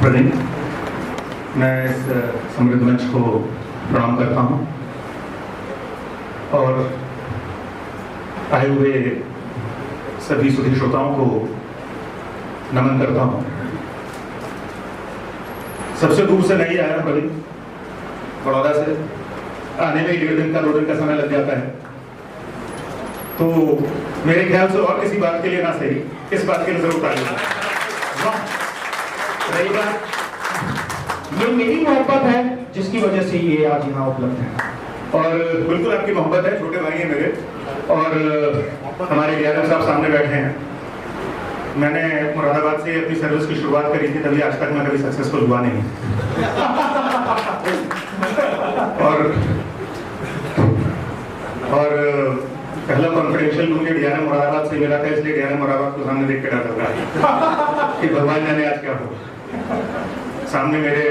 प्रवीण, मैं इस समृद्ध मंच को प्रणाम करता हूँ और आए हुए सभी सुधी श्रोताओं को नमन करता हूँ। सबसे दूर से नहीं आया प्रवीण, बड़ौदा से आने में 1.5 दिन का 2 दिन का समय लग जाता है, तो मेरे ख्याल से और किसी बात के लिए ना सही इस बात के लिए जरूर तारीफ। रही बात, ये मेरी मोहब्बत है जिसकी वजह से ये आज यहाँ उपलब्ध है। और बिल्कुल आपकी मोहब्बत है, छोटे भाई हैं मेरे, और हमारे डीआरएम साहब सामने बैठे हैं। मैंने मुरादाबाद से अपनी सर्विस की शुरुआत करी थी, तभी आज तक मैं कभी सक्सेसफुल हुआ नहीं। और पहला कॉन्फिडेंशियल मुझे डीआरएम मुरादाबाद से मिला था, इसलिए डीआरएम मुरादाबाद को सामने देख के डर लग रहा है कि भगवान जाने आज क्या हो। सामने मेरे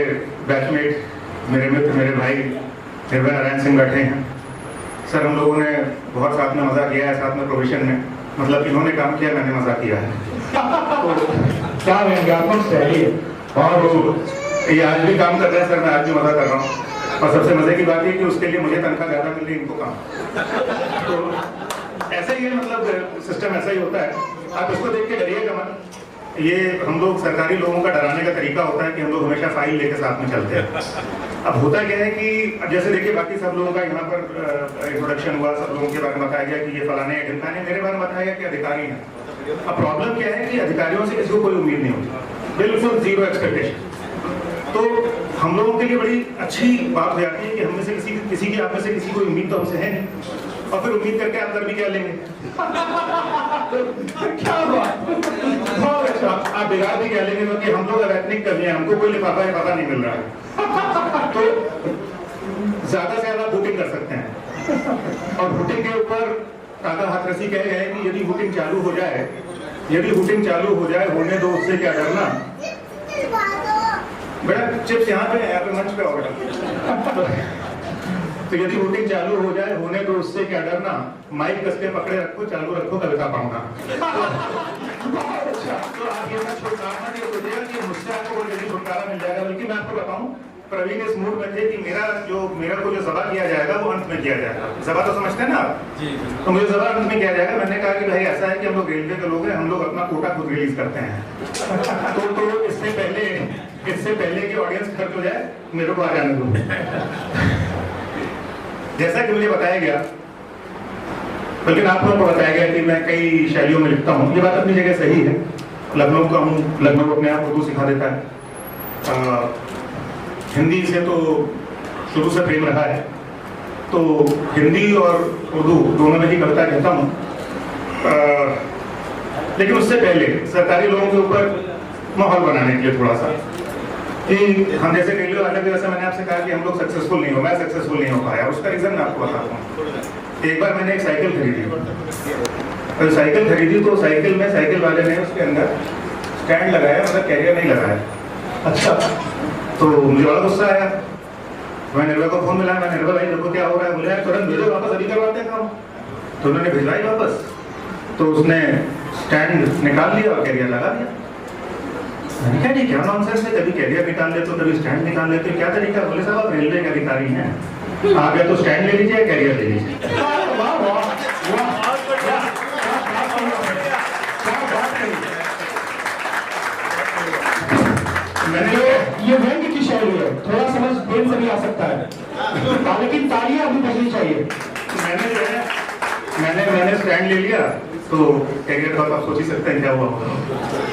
बैचमेट, मेरे मित्र, मेरे भाई निर्भय नारायण सिंह बैठे हैं। सर, हम लोगों ने बहुत साथ में मजा किया है, साथ में प्रोविजन में, मतलब इन्होंने काम किया, मैंने मजा किया है। क्या व्यंग्यात्मक शैली है। और ये आज भी काम कर रहे हैं सर, मैं आज भी मजा कर रहा हूँ। और सबसे मजे की बात है कि उसके लिए मुझे तनख्वाह ज्यादा मिल रही, इनको काम। तो ऐसा ही है, मतलब सिस्टम ऐसा ही होता है। आप इसको देख के डरिएगा मत। ये हम लोग सरकारी लोगों का डराने का तरीका होता है कि हम लोग हमेशा फाइल लेके साथ में चलते हैं। अब होता क्या है कि अब जैसे देखिए, बाकी सब लोगों का यहाँ पर इंट्रोडक्शन हुआ, सब लोगों के बारे में बताया गया कि ये फलाने ढिमकाने, मेरे बारे में बताया गया कि अधिकारी हैं। अब प्रॉब्लम क्या है कि अधिकारियों से किसी को कोई उम्मीद नहीं होती, बिल्कुल जीरो एक्सपेक्टेशन। तो हम लोगों के लिए बड़ी अच्छी बात हो जाती है कि हम में से किसी की आप में से किसी को उम्मीद तो हमसे है नहीं, और फिर उम्मीद करके आप कर भी क्या लेंगे। क्या बात, बहुत अच्छा। आप बिगाड़ भी क्या लेंगे, क्योंकि हम लोग अवैतनिक कर्मी हैं, हमको कोई लिफाफा या पता नहीं मिल रहा है। तो ज्यादा से ज्यादा वोटिंग कर सकते हैं, और वोटिंग के ऊपर काका हाथरसी कह गए कि यदि वोटिंग चालू हो जाए, होने दो, उससे क्या डरना। बेटा चिप्स यहाँ पे मंच पे हो बेटा। तो यदि वोटिंग चालू हो जाए, होने दो, उससे क्या डरना, माइक कस के पकड़े रखो, चालू रखो, कविता पाऊंगा। तो आप ये मत सोचिएगा कि मुझसे आपको बहुत जल्दी छुटकारा मिल जाएगा, बल्कि मैं आपको बताऊं, प्रवीण इस मूड में थे कि मेरा को जो ज़बा किया जाएगा वो अंत में किया जाएगा। ज़बा तो समझते हैं ना आप? तो मुझे ज़बा अंत में किया जाएगा। मैंने कहा कि भाई ऐसा है कि हम लोग रेलवे के लोग हैं, हम लोग अपना कोटा खुद रिलीज करते हैं। तो इससे पहले कि ऑडियंस खर्च हो जाए, मेरे को आ जाने दो। जैसा कि मुझे बताया गया, लेकिन आप लोगों को बताया गया कि मैं कई शैलियों में लिखता हूँ, ये बात अपनी जगह सही है। लखनऊ का हूँ, लखनऊ अपने आप उर्दू सिखा देता है। हिंदी से तो शुरू से प्रेम रहा है, तो हिंदी और उर्दू दोनों में ही कविता कहता हूँ। लेकिन उससे पहले सरकारी लोगों के ऊपर माहौल बनाने के लिए थोड़ा सा कि हम जैसे रेलवे वाले के, जैसे मैंने आपसे कहा कि हम लोग सक्सेसफुल नहीं हो, मैं सक्सेसफुल नहीं हो पाया, उसका रीजन मैं आपको बताता हूँ। एक बार मैंने एक साइकिल खरीदी, तो साइकिल वाले ने उसके अंदर स्टैंड लगाया, मतलब कैरियर नहीं लगाया। अच्छा, तो मुझे बड़ा गुस्सा आया। मैं निर्भय को फोन मिलाया, मैं निर्भय भाई देखो क्या हो रहा है। बोले यार तुरंत भेजो वापस, अभी करवाते हैं काम। तो उन्होंने भिजवाई वापस, तो उसने स्टैंड निकाल लिया और कैरियर लगा दिया। मैंने कहा क्या नॉनसेंस है, कभी कैरियर निकाल लेते हो, कभी स्टैंड निकाल लेते हो, क्या तरीका। बोले साहब आप रेलवे के अधिकारी हैं, आ गया तो स्टैंड ले लीजिए, कैरियर ले लीजिए। ये व्यंग्य की शैली है, थोड़ा समझ देर से भी आ सकता है, लेकिन तालियां अभी बजनी चाहिए। मैंने स्टैंड ले लिया, तो कैरियर का आप सोच ही सकते हैं क्या हुआ होगा।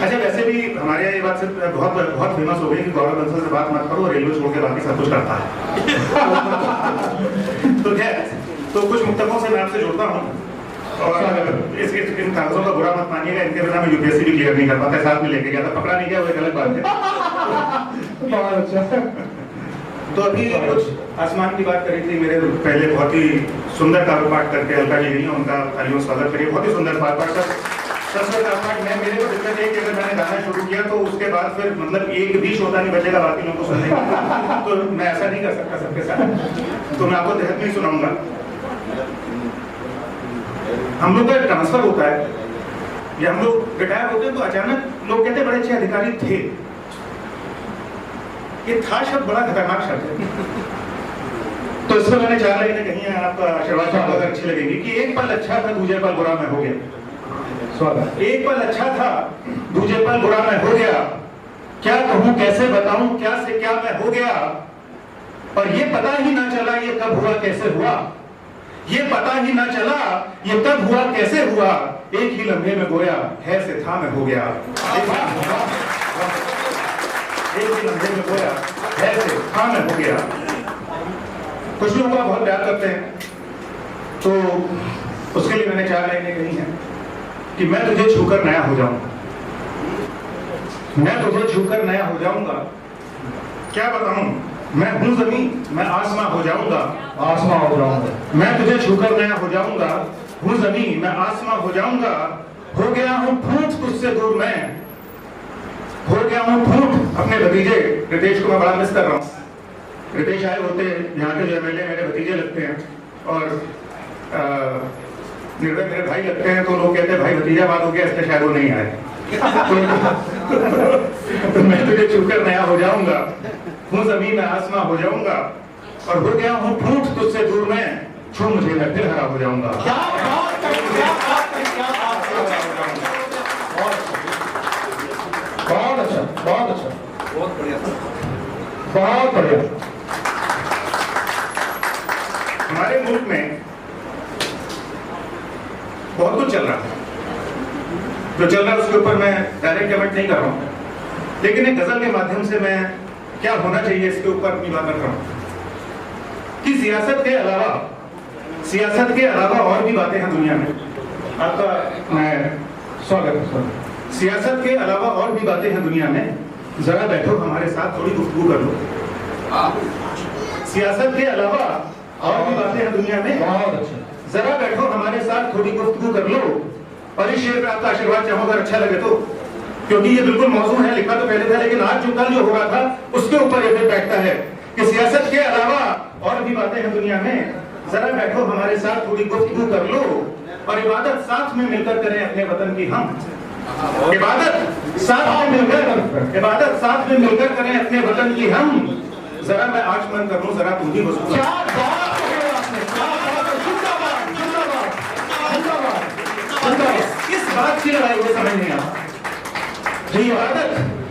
अच्छा, वैसे भी हमारे यहाँ ये बात से बहुत फेमस हो गई कि गौरव बंसल से बात मत करो, रेलवे छोड़ के बाकी सब कुछ करता है। तो खैर, तो कुछ मुक्तकों से मैं आपसे जुड़ता हूँ, और इन कागजों का बुरा मत मानिएगा, इनके बिना मैं यूपीएससी भी क्लियर नहीं कर पाता। साथ में लेके गया था, पकड़ा नहीं गया, वो एक अलग बात है। तो अभी कुछ आसमान की बात करी थी, मेरे पहले बहुत ही सुंदर काव्य पाठ करके अलका जी गई, उनका तालियों स्वागत करिए। बहुत ही सुंदर पाठ मैं मेरे को दिक्कत है कि अगर मैंने गाना शुरू किया तो उसके बाद फिर मतलब एक भी श्रोता नहीं बचेगा बाकी लोगों को सुनने का। तो मैं ऐसा नहीं कर सकता सबके साथ, तो मैं आपको देहत नहीं सुनाऊंगा। हम लोग का ट्रांसफर होता है या हम लोग रिटायर होते हैं तो अचानक लोग कहते हैं बड़े अच्छे अधिकारी थे, ये था शब्द बड़ा खतरनाक शब्द है। तो इसमें मैंने 4 लाइनें कही हैं, आपका आशीर्वाद आपको अगर अच्छी लगेगी कि एक पल अच्छा था दूजे पल बुरा मैं हो गया। स्वागत। एक पल अच्छा था दूजे पल बुरा मैं हो गया, क्या कहूं कैसे बताऊं क्या से क्या मैं हो गया, और ये पता ही ना चला ये कब हुआ कैसे हुआ, ये पता ही ना चला ये कब हुआ कैसे हुआ, एक ही लम्हे में गोया है से था मैं हो गया। एक ही लम्हे में गोया है से था मैं हो गया। कुछ लोग बहुत प्यार करते हैं, तो उसके लिए मैंने 4 लाइनें कही हैं कि मैं तुझे छूकर नया हो जाऊंगा, मैं तुझे छूकर नया हो जाऊंगा, क्या बताऊं मैं हूं जमीन मैं आसमां हो जाऊंगा, आसमां हो जाऊंगा, मैं तुझे छूकर नया हो जाऊंगा, हूं जमीन मैं आसमां हो जाऊंगा, हो गया हूं फूट तुझसे दूर मैं, हो गया हूं फूट। अपने भतीजे रितेश को मैं बड़ा मिस कर रहा हूँ। रितेश आए होते यहाँ के जो एमएलए मेरे भतीजे लगते हैं, और निर्भय मेरे भाई लगते हैं, तो लोग कहते हैं भाई भतीजा बात हो गया इसलिए शायद वो नहीं आए। तो मैं तुझे छूकर नया हो जाऊंगा, हूं जमीन में आसमां हो जाऊंगा, और हो गया हूं फूट तुझसे दूर में, छू मुझे मैं फिर हरा हो जाऊंगा। बहुत अच्छा, बहुत अच्छा, बहुत बढ़िया, बहुत बढ़िया। हमारे मुल्क में बहुत कुछ चल रहा है, जो चल रहा है उसके ऊपर मैं डायरेक्ट कमेंट नहीं कर रहा हूँ, लेकिन एक गजल के माध्यम से मैं क्या होना चाहिए इसके ऊपर अपनी बात रख रहा हूँ कि सियासत के अलावा और भी बातें हैं दुनिया में। आपका मैं स्वागत है। सियासत के अलावा और भी बातें हैं दुनिया में, जरा बैठो हमारे साथ थोड़ी गुफ्तगू कर लो। सियासत के अलावा और भी बातें हैं दुनिया में, बहुत अच्छा, जरा बैठो हमारे साथ थोड़ी गुफ्तगू कर लो। और इस शेर पे आपका आशीर्वाद चाहूं अगर अच्छा लगे तो, क्योंकि ये बिल्कुल मौजूद है, लिखा तो पहले था, लेकिन आज जो कल जो हो रहा था उसके ऊपर ये बैठता है कि सियासत के अलावा और भी बातें हैं दुनिया में, जरा बैठो हमारे साथ थोड़ी गुफ्तगू कर लो, और इबादत साथ में मिलकर करें अपने वतन की हम, इबादत साथ में मिलकर करें अपने वतन की हम, जरा मैं आचमन कर लूं जरा तुम भी वसूल। किस बात की लड़ाई वो समझ नहीं आता।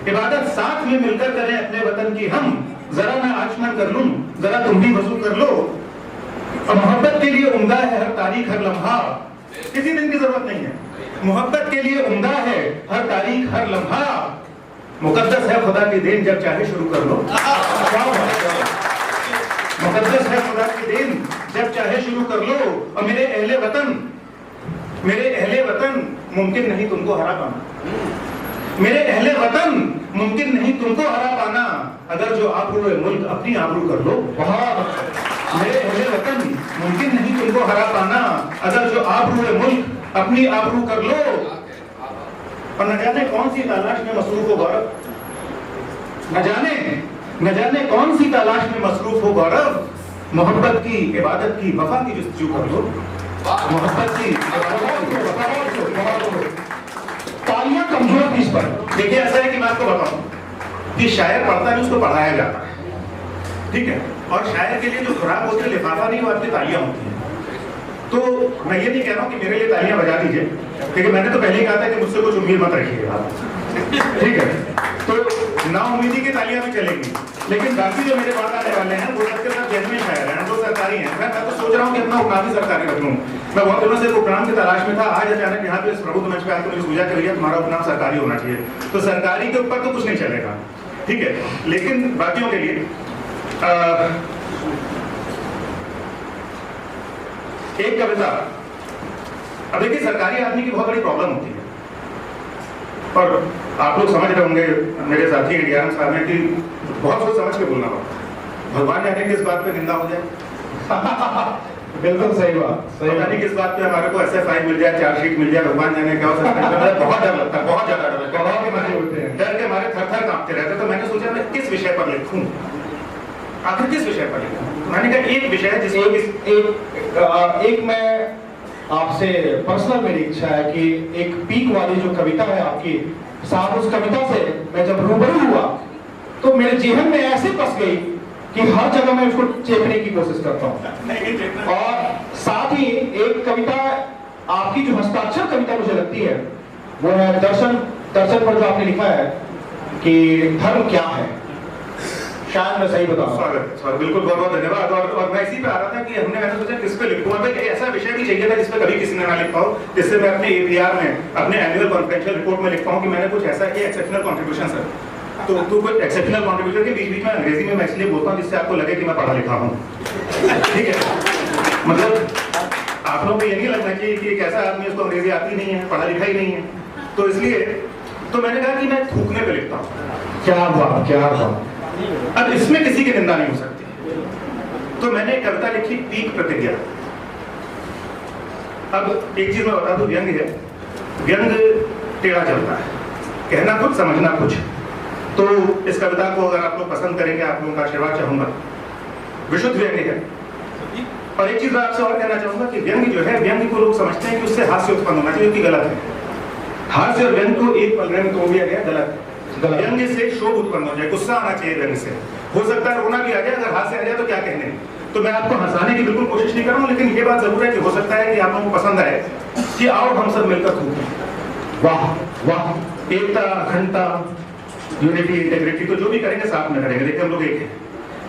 इबादत साथ में मिलकर करें अपने वतन की हम, जरा मैं आचमन कर लूं जरा तुम भी वसूल कर लो। और मोहब्बत के लिए उम्दा है हर तारीख हर लम्हा, किसी दिन की जरूरत नहीं है, मोहब्बत के लिए उम्दा है हर तारीख हर लम्हा, मुकद्दस है खुदा की देन जब चाहे शुरू कर लो। मुकद्दस है खुदा की देन जब चाहे शुरू कर लो। और मेरे अहले वतन मुमकिन नहीं तुमको हरा पाना, मेरे अहले वतन मुमकिन नहीं तुमको हरा पाना, अगर जो आबरू है मुल्क अपनी आबरू कर लो। मेरे अहले वतन मुमकिन नहीं तुमको हरा पाना, अगर जो आबरू है मुल्क अपनी आबरू कर लो। और न जाने कौन सी तलाश में मसरूफ हो गौरव, न जाने कौन सी तलाश में मसरूफ हो गौरव, मोहब्बत की इबादत की वफा की जुस्तजू कर लो। मोहब्बत की तालियां कमजोर थी इस पर। देखिए ऐसा है कि मैं आपको बताऊं कि शायर पढ़ता नहीं उसको पढ़ाया जाता है, ठीक है, और शायर के लिए जो खुराक होती है लिफाफा नहीं, वो आपकी तालियां होती हैं। तो मैं ये नहीं कह रहा हूं कि मेरे लिए तालियां बजा दीजिए, लेकिन मैंने तो पहले ही कहा था कि मुझसे कुछ उम्मीद मत रखिएगा, ठीक है। तो ना उम्मीदी की तालियां भी चलेंगी, लेकिन बाकी जो मेरे बाद आने वाले हैं वो सबके साथ जेन्युइन शायर हैं, वो सरकारी हैं। मैं तो सोच रहा हूँ कि अपना उपनाम ही सरकारी रख लूँ। मैं बहुत दिनों से उपनाम की तलाश में था, आज अचानक यहाँ पे इस प्रबुद्ध मंच पे आकर मुझे पूछा कि भैया तुम्हारा उपनाम सरकारी होना चाहिए, तो सरकारी के ऊपर तो कुछ नहीं चलेगा, ठीक है, लेकिन बाकियों के लिए एक कविता। अब देखिए सरकारी आदमी की बहुत बड़ी प्रॉब्लम होती है, और आप लोग समझ रहे होंगे मेरे साथी इंडिया साहब में कि बहुत सोच समझ के बोलना पड़ता है। भगवान जाने किस बात पे निंदा हो जाए। बिल्कुल सही बात, सही जाने किस बात पे हमारे को ऐसे फाइल मिल जाए, चार्जशीट मिल जाए, भगवान जाने क्या हो सकता है। बहुत डर लगता है, बहुत ज्यादा डर लगता है, बहुत मजे होते हैं, डर के हमारे थर थर कांपते रहते। तो मैंने सोचा मैं किस विषय पर लिखूं, आखिर किस विषय पर लिखूं। तो मैंने कहा एक विषय है जिसको एक मैं आपसे पर्सनल मेरी इच्छा है कि एक पीक वाली जो कविता है आपकी साहब, उस कविता से मैं जब रूबरू हुआ तो मेरे जेहन में ऐसे बस गई कि हर जगह मैं उसको चेपने की कोशिश करता हूँ। और साथ ही एक कविता, आपकी जो हस्ताक्षर कविता मुझे लगती है वो है दर्शन पर जो आपने लिखा है कि धर्म क्या है, शायद मैं सही बताऊं। स्वागत, बिल्कुल, बहुत बहुत धन्यवाद। और मैं इसी पे आ रहा था कि मैंने सोचा किस पे लिखूं। अब ऐसा विषय भी चाहिए था जिस पे कभी किसी ने ना लिख पाओ, जिससे मैं अपने APR में, अपने एनुअल कॉन्फ्रेंशियल रिपोर्ट में लिख पाऊं कि मैंने कुछ ऐसा किया, एक्सेप्शनल कॉन्ट्रीब्यूशन सर। तो कुछ एक्सेप्शनल कॉन्ट्रीब्यूशन के बीच में अंग्रेजी में मैं इसलिए बोलता हूँ जिससे आपको लगे कि मैं पढ़ा लिखा हूँ। ठीक है, मतलब आप लोगों को ये नहीं लगना चाहिए कि एक ऐसा आदमी उसको अंग्रेजी आती नहीं है, पढ़ा लिखा ही नहीं है। तो इसलिए तो मैंने कहा कि मैं थूकने पे लिखता हूँ। क्या बात, क्या बात। अब इसमें किसी की निंदा नहीं हो सकती। तो मैंने एक कविता लिखी, पीक प्रतिज्ञा। अब एक चीज मैं बता दूं, व्यंग है, व्यंग टेढ़ा चलता है, कहना कुछ समझना कुछ। तो इस कविता को अगर आप लोग पसंद करेंगे, आप लोगों का आशीर्वाद चाहूंगा। विशुद्ध व्यंग है। और एक चीज मैं आपसे और कहना चाहूंगा कि व्यंग जो है, व्यंग को लोग समझते हैं कि उससे हास्य उत्पन्न होना चाहिए, कि गलत है। हास्य और व्यंग को एक पलड़े में तोड़ दिया गया, गलत है। व्यंग से शोक उत्पन्न हो जाए, गुस्सा आना चाहिए व्यंग से। हो सकता है रोना भी आ जाए, अगर हास्य आ जाए तो क्या कहने। तो मैं आपको हंसाने की बिल्कुल कोशिश नहीं कर रहा हूँ, लेकिन ये बात जरूर है कि हो सकता है कि आप लोगों को पसंद आए कि आओ हम सब मिलकर थूकें। वाह वाह, एकता, अखंडता, यूनिटी, इंटेग्रिटी, तो जो भी करेंगे साथ में करेंगे। देखिए हम लोग एक है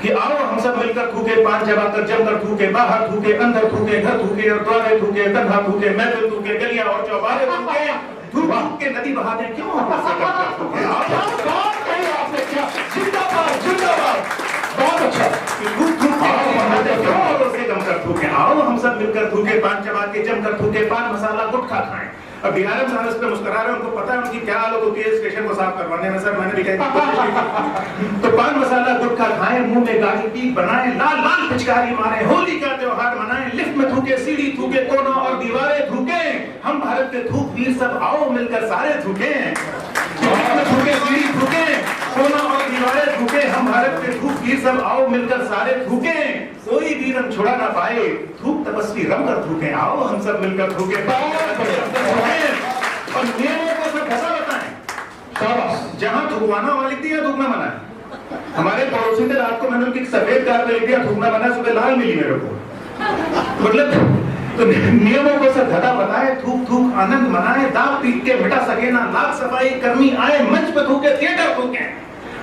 कि आओ हम सब मिलकर थूके, पांच जमाकर जमकर थूके, बाहर थूके, अंदर थूके, घर थूके और द्वारे थूके, कंधा थूके, महफिल थूके, गलियां और चौबारे थूके, थूक के नदी बहा दें। क्यों जिंदाबाद जिंदाबाद, बहुत अच्छा। आओ हम सब मिलकर थूके, पान चबा के जमकर थूके, पान मसाला गुटखा खाएं। अब बिहार साहब इस पे मुस्कुरा रहे हैं, उनको पता है उनकी क्या हालत होती है स्टेशन को साफ करवाने में। सर मैंने भी कहा तो पान मसाला गुटखा खाएं, मुंह में गाड़ी पीक बनाएं, लाल लाल पिचकारी मारें, होली का त्योहार मनाएं, लिफ्ट में थूके, सीढ़ी थूके, कोना और दीवारें थूके। हम भारत के थूक वीर सब आओ मिलकर सारे थूके, थूके, सीढ़ी थूके, कोना और दीवारें थूके। हम भारत के थूक वीर सब आओ मिलकर सारे थूके, कोई भी रंग छुड़ा ना पाए, थूक तपस्वी रम कर थूके। आओ हम सब मिलकर थूके, और नियमों को सब कैसा बताएं। जहां थूकवाना वहां लिख दिया थूकना मना है। हमारे पड़ोसी ने रात को मैंने उनकी सफेद कार पे लिख दिया थूकना मना, सुबह लाल मिली मेरे को। मतलब तो नियमों को सब धता बताए, थूक थूक आनंद मनाए, दाग पीट के मिटा सके ना लाख सफाई कर्मी आए। मंच पे थूके, थिएटर थूके,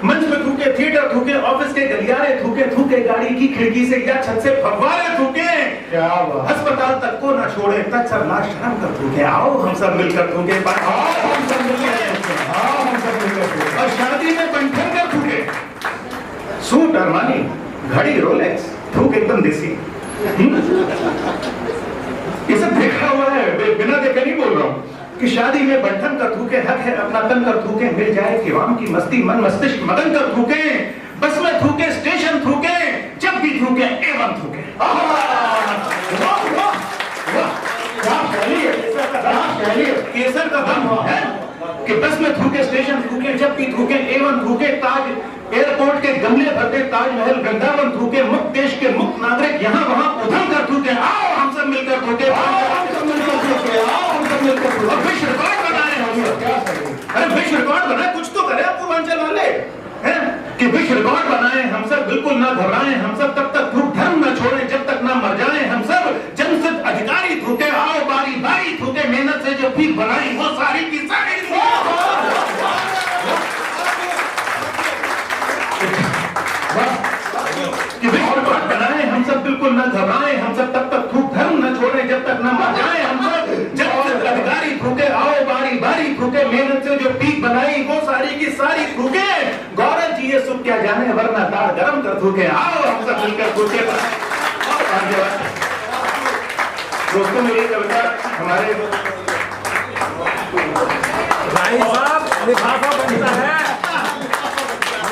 मंच पे थूके, थिएटर थूके, ऑफिस के गलियारे थूके, थूके गाड़ी की खिड़की से या छत से फव्वारे थूके, अस्पताल तक को ना छोड़े, तक सब लाश शर्म कर थूके। आओ हम सब मिलकर थूके, और शादी में बंठन कर थूके, सूट अरमानी, घड़ी रोलेक्स, थूक एकदम देसी। ये सब देखा हुआ है, बिना देखे नहीं बोल रहा हूँ कि शादी में बंधन कर थूके, हक है अपना तन कर थूके, मिल जाए किवाम की मस्ती, मन मस्तिष्क मगन कर थूके, बस में थूके, स्टेशन थूके, जब भी थूके एवं थूके। केसर का दम है कि बस में थूके, स्टेशन थूके, जब भी थूके एवं थूके, ताज एयरपोर्ट के गमले भरते, ताजमहल वृंदावन थूके, मुक्त देश के मुक्त नागरिक यहाँ वहाँ उधम कर थूके। आओ हम सब मिलकर थूके, और विश्व रिकॉर्ड बनाए हम। अरे विश्व रिकॉर्ड बनाए, कुछ तो करे पूर्वांचल वाले हैं कि विश्व रिकॉर्ड बनाए हम सब, बिल्कुल ना घबराएं हम सब, तब तक थूक धर्म न छोड़ें जब तक ना मर जाएं हम सब। जनसिद्ध अधिकारी थूके, आओ बारी बारी थूके, मेहनत से जो भीख बनाई वो सारी की सारी। कि विश्व रिकॉर्ड बनाए हम सब, बिल्कुल न घबराएं हम सब, तब तक थूक धर्म न छोड़ें जब तक न मर जाएं हम सब। जनसिद्ध अधिकारी थूके, आओ बारी बारी थूके, मेहनत से जो भीख बनाई वो सारी की सारी थूके। गौरव जी ये सुख क्या जाने वरना दाढ़ गरम कर थूके। आओ हम सब मिलकर थूके। दोस्तों मेरी कविता हमारे भाई साहब लिफाफा बनता है,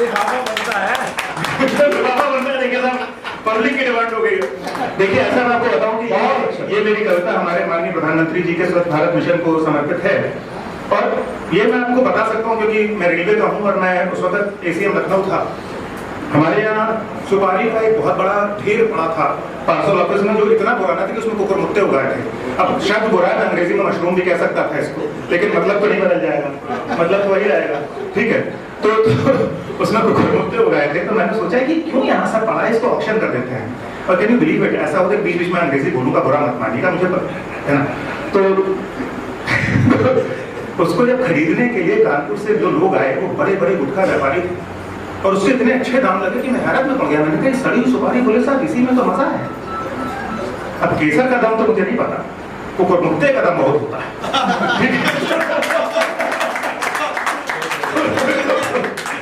लिफाफा बनता है, लिफाफा बनता है। देखिए साहब पब्लिक की डिमांड हो गई है। देखिए ऐसा मैं आपको बताऊं कि ये मेरी कविता हमारे माननीय प्रधानमंत्री जी के स्वच्छ भारत मिशन को समर्पित है। और ये मैं आपको बता सकता हूँ क्योंकि मैं रेलवे का हूँ और मैं उस वक्त ACM लखनऊ था। हमारे यहाँ सुपारी का एक बहुत बड़ा ढेर पड़ा था पार्सल ऑफिस में, जो इतना पुराना था कि उसमें कुकुर मुत्ते उगाए थे। अब शब्द बुरा है, अंग्रेजी में मशरूम भी कह सकता था इसको, लेकिन मतलब तो नहीं बदल जाएगा, मतलब तो वही रहेगा। ठीक है, तो उसमें कुछ मुद्दे उगाए थे, तो मैंने सोचा कि क्यों यहाँ सब पड़ा है, इसको ऑक्शन कर देते हैं। और कैन यू बिलीव इट, ऐसा होता है बीच बीच में अंग्रेजी बोलूंगा, बुरा मत मानिएगा मुझे, है ना। तो उसको जब खरीदने के लिए कानपुर से जो लोग आए वो बड़े बड़े गुटखा व्यापारी थे, और उससे इतने अच्छे दाम लगे कि मैं हैरत में पड़ गया। मैंने कहा सड़ी हुई सुपारी, बोले साहब इसी में तो मजा है। अब केसर का दाम तो मुझे नहीं पता, वो मुक्ते का दाम बहुत होता है।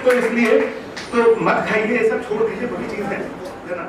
तो इसलिए तो मत खाइए, ये सब छोड़ दीजिए, बड़ी चीज है ना।